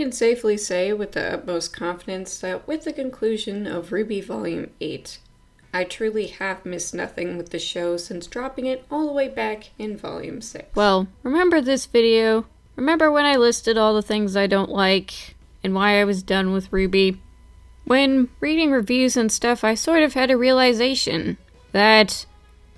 can safely say with the utmost confidence that with the conclusion of RWBY Volume 8, I truly have missed nothing with the show since dropping it all the way back in Volume 6. Well, remember this video? Remember when I listed all the things I don't like and why I was done with RWBY? When reading reviews and stuff, I sort of had a realization that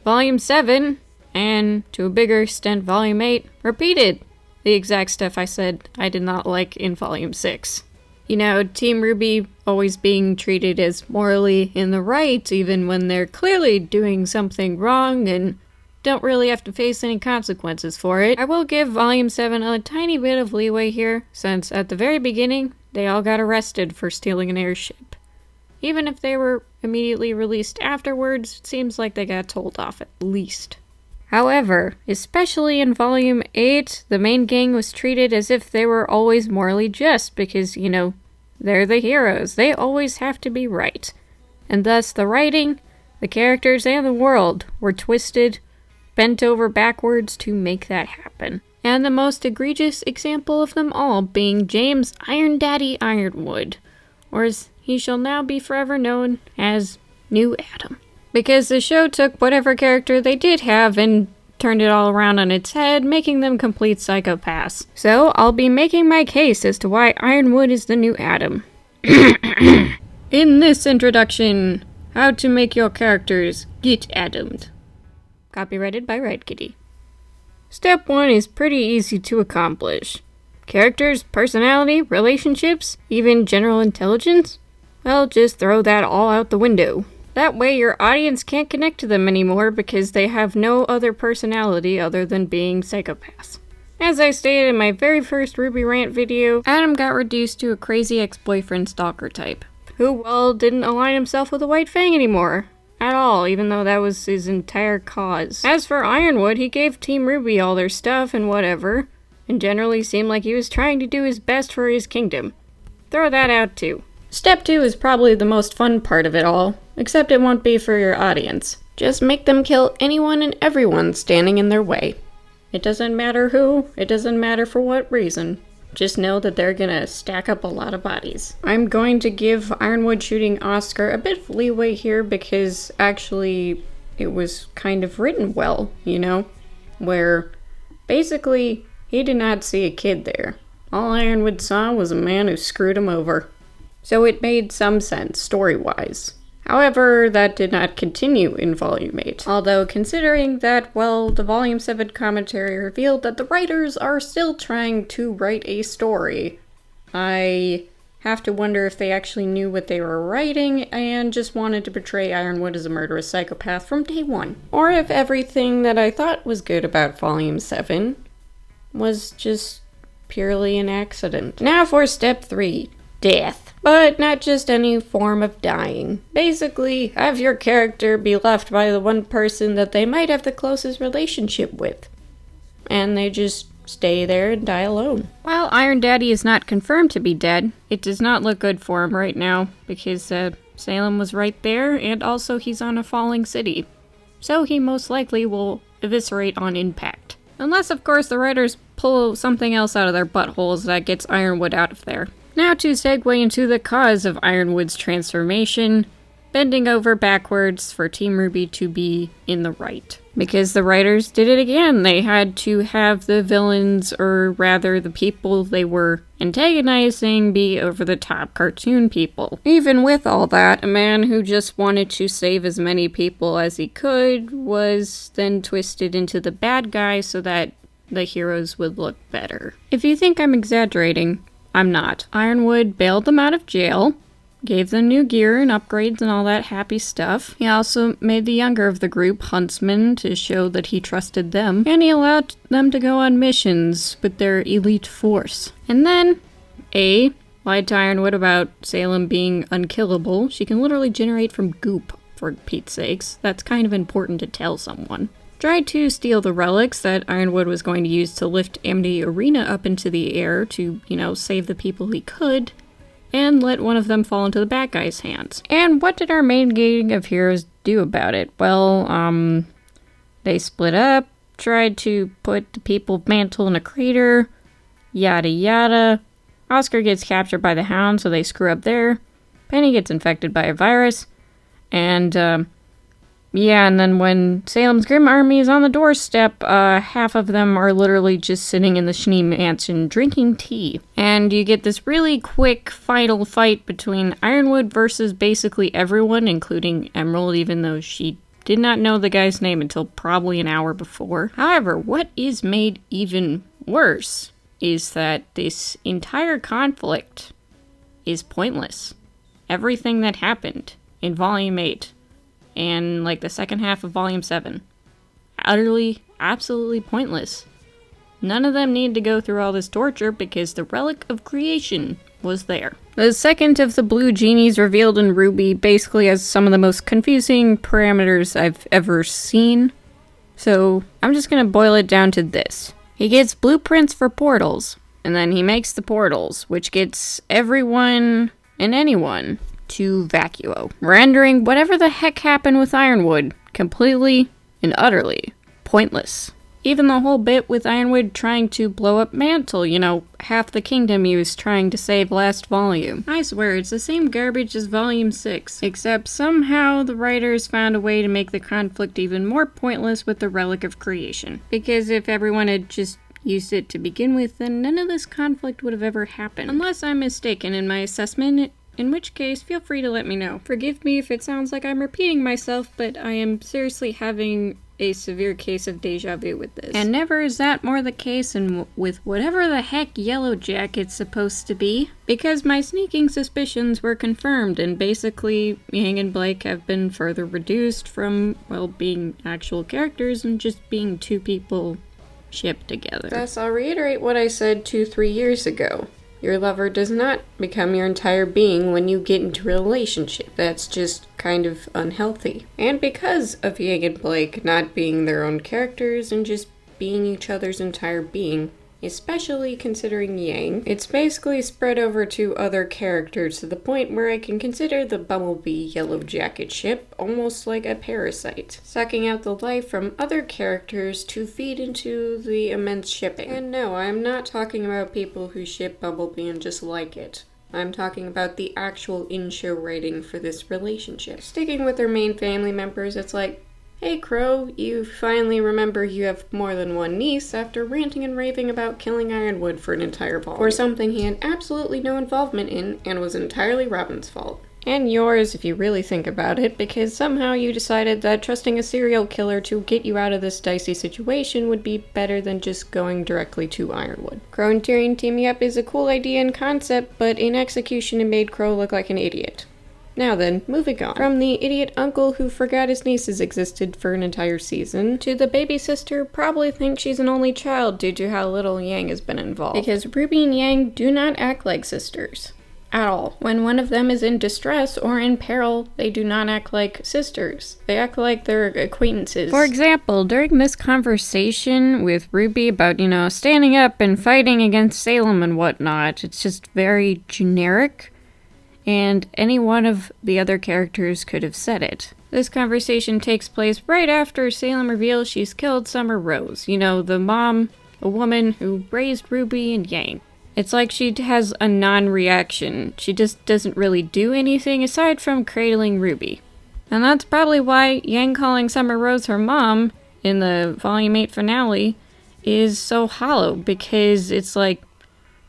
Volume 7, and to a bigger extent Volume 8, repeated the exact stuff I said I did not like in Volume 6. You know, Team RWBY always being treated as morally in the right, even when they're clearly doing something wrong and don't really have to face any consequences for it. I will give Volume 7 a tiny bit of leeway here, since at the very beginning, they all got arrested for stealing an airship. Even if they were immediately released afterwards, it seems like they got told off at least. However, especially in Volume 8, the main gang was treated as if they were always morally just because, you know, they're the heroes. They always have to be right. And thus the writing, the characters, and the world were twisted, bent over backwards to make that happen. And the most egregious example of them all being James Iron Daddy Ironwood, or as he shall now be forever known as New Adam. Because the show took whatever character they did have and turned it all around on its head, making them complete psychopaths. So, I'll be making my case as to why Ironwood is the new Adam. In this introduction, how to make your characters get Adamed. Copyrighted by Right Kitty. Step 1 is pretty easy to accomplish. Characters, personality, relationships, even general intelligence? Well, just throw that all out the window. That way your audience can't connect to them anymore because they have no other personality other than being psychopaths. As I stated in my very first RWBY Rant video, Adam got reduced to a crazy ex-boyfriend stalker type, who, well, didn't align himself with a White Fang anymore. At all, even though that was his entire cause. As for Ironwood, he gave Team RWBY all their stuff and whatever, and generally seemed like he was trying to do his best for his kingdom. Throw that out too. Step 2 is probably the most fun part of it all, except it won't be for your audience. Just make them kill anyone and everyone standing in their way. It doesn't matter who, it doesn't matter for what reason. Just know that they're gonna stack up a lot of bodies. I'm going to give Ironwood shooting Oscar a bit of leeway here because actually it was kind of written well, you know? Where basically he did not see a kid there. All Ironwood saw was a man who screwed him over. So it made some sense, story-wise. However, that did not continue in Volume 8. Although, considering that, well, the Volume 7 commentary revealed that the writers are still trying to write a story, I have to wonder if they actually knew what they were writing and just wanted to portray Ironwood as a murderous psychopath from day one. Or if everything that I thought was good about Volume 7 was just purely an accident. Now for Step 3, death. But not just any form of dying. Basically, have your character be left by the one person that they might have the closest relationship with. And they just stay there and die alone. While Iron Daddy is not confirmed to be dead, it does not look good for him right now, because Salem was right there, and also he's on a falling city. So he most likely will eviscerate on impact. Unless, of course, the writers pull something else out of their buttholes that gets Ironwood out of there. Now to segue into the cause of Ironwood's transformation, bending over backwards for Team RWBY to be in the right. Because the writers did it again. They had to have the villains, or rather the people they were antagonizing, be over-the-top cartoon people. Even with all that, a man who just wanted to save as many people as he could was then twisted into the bad guy so that the heroes would look better. If you think I'm exaggerating, I'm not. Ironwood bailed them out of jail, gave them new gear and upgrades and all that happy stuff. He also made the younger of the group huntsmen to show that he trusted them, and he allowed them to go on missions with their elite force. And then, lied to Ironwood about Salem being unkillable. She can literally generate from goop, for Pete's sakes. That's kind of important to tell someone. Tried to steal the relics that Ironwood was going to use to lift Amity Arena up into the air to, save the people he could, and let one of them fall into the bad guy's hands. And what did our main gang of heroes do about it? Well, they split up, tried to put the people of Mantle in a crater, yada yada. Oscar gets captured by the Hound, so they screw up there. Penny gets infected by a virus. And, and then when Salem's Grim Army is on the doorstep, half of them are literally just sitting in the Schnee Mansion drinking tea. And you get this really quick final fight between Ironwood versus basically everyone, including Emerald, even though she did not know the guy's name until probably an hour before. However, what is made even worse is that this entire conflict is pointless. Everything that happened in Volume 8 and, like, the second half of Volume 7. Utterly, absolutely pointless. None of them needed to go through all this torture because the Relic of Creation was there. The second of the blue genies revealed in RWBY basically has some of the most confusing parameters I've ever seen. So, I'm just gonna boil it down to this. He gets blueprints for portals, and then he makes the portals, which gets everyone and anyone to Vacuo, rendering whatever the heck happened with Ironwood completely and utterly pointless. Even the whole bit with Ironwood trying to blow up Mantle, half the kingdom he was trying to save last volume. I swear, it's the same garbage as Volume 6, except somehow the writers found a way to make the conflict even more pointless with the Relic of Creation. Because if everyone had just used it to begin with, then none of this conflict would have ever happened. Unless I'm mistaken in my assessment, in which case, feel free to let me know. Forgive me if it sounds like I'm repeating myself, but I am seriously having a severe case of deja vu with this. And never is that more the case with whatever the heck Yellow Jacket's supposed to be, because my sneaking suspicions were confirmed, and basically Yang and Blake have been further reduced from, being actual characters and just being two people shipped together. Thus, I'll reiterate what I said 2-3 years ago. Your lover does not become your entire being when you get into a relationship. That's just kind of unhealthy. And because of Yang and Blake not being their own characters and just being each other's entire being, especially considering Yang, it's basically spread over to other characters to the point where I can consider the Bumblebee Yellow Jacket ship almost like a parasite, sucking out the life from other characters to feed into the immense shipping. And no, I'm not talking about people who ship Bumblebee and just like it. I'm talking about the actual in-show writing for this relationship. Sticking with their main family members, it's like, hey Crow, you finally remember you have more than one niece after ranting and raving about killing Ironwood for an entire volume. For something he had absolutely no involvement in and was entirely Robin's fault. And yours if you really think about it, because somehow you decided that trusting a serial killer to get you out of this dicey situation would be better than just going directly to Ironwood. Crow and Tyrion teaming up is a cool idea and concept, but in execution it made Crow look like an idiot. Now then, moving on. From the idiot uncle who forgot his nieces existed for an entire season, to the baby sister who probably thinks she's an only child due to how little Yang has been involved. Because RWBY and Yang do not act like sisters. At all. When one of them is in distress or in peril, they do not act like sisters. They act like they're acquaintances. For example, during this conversation with RWBY about, standing up and fighting against Salem and whatnot, it's just very generic. And any one of the other characters could have said it. This conversation takes place right after Salem reveals she's killed Summer Rose. The mom, a woman who raised RWBY and Yang. It's like she has a non-reaction. She just doesn't really do anything aside from cradling RWBY. And that's probably why Yang calling Summer Rose her mom in the Volume 8 finale is so hollow, because it's like,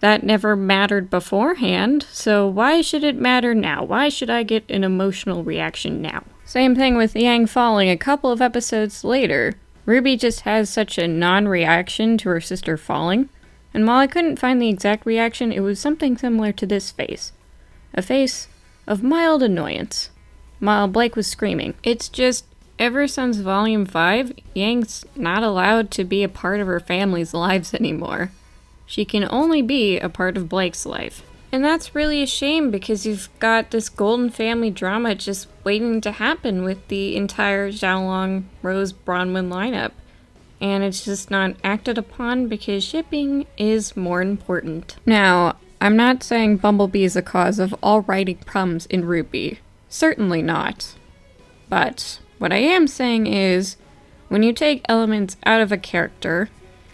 that never mattered beforehand, so why should it matter now? Why should I get an emotional reaction now? Same thing with Yang falling a couple of episodes later. RWBY just has such a non-reaction to her sister falling, and while I couldn't find the exact reaction, it was something similar to this face. A face of mild annoyance, while Blake was screaming. It's just, ever since Volume 5, Yang's not allowed to be a part of her family's lives anymore. She can only be a part of Blake's life. And that's really a shame, because you've got this golden family drama just waiting to happen with the entire Xiaolong, Rose, Bronwyn lineup. And it's just not acted upon because shipping is more important. Now, I'm not saying Bumblebee is the cause of all writing problems in RWBY. Certainly not. But what I am saying is, when you take elements out of a character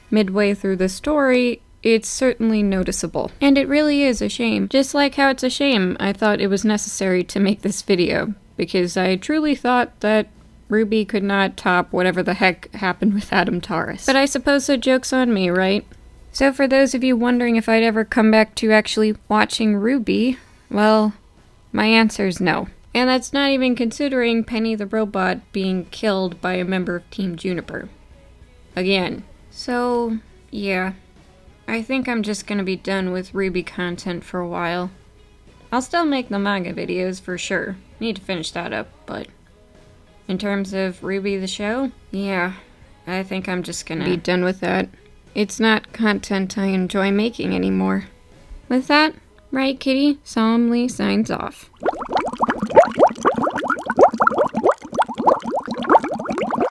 midway through the story, it's certainly noticeable. And it really is a shame. Just like how it's a shame I thought it was necessary to make this video, because I truly thought that RWBY could not top whatever the heck happened with Adam Taurus. But I suppose the joke's on me, right? So for those of you wondering if I'd ever come back to actually watching RWBY, well, my answer's no. And that's not even considering Penny the Robot being killed by a member of Team Juniper. Again. So, yeah. I think I'm just gonna be done with RWBY content for a while. I'll still make the manga videos for sure. Need to finish that up, but in terms of RWBY the show, yeah, I think I'm just gonna be done with that. It's not content I enjoy making anymore. With that, Riot Kitty solemnly signs off.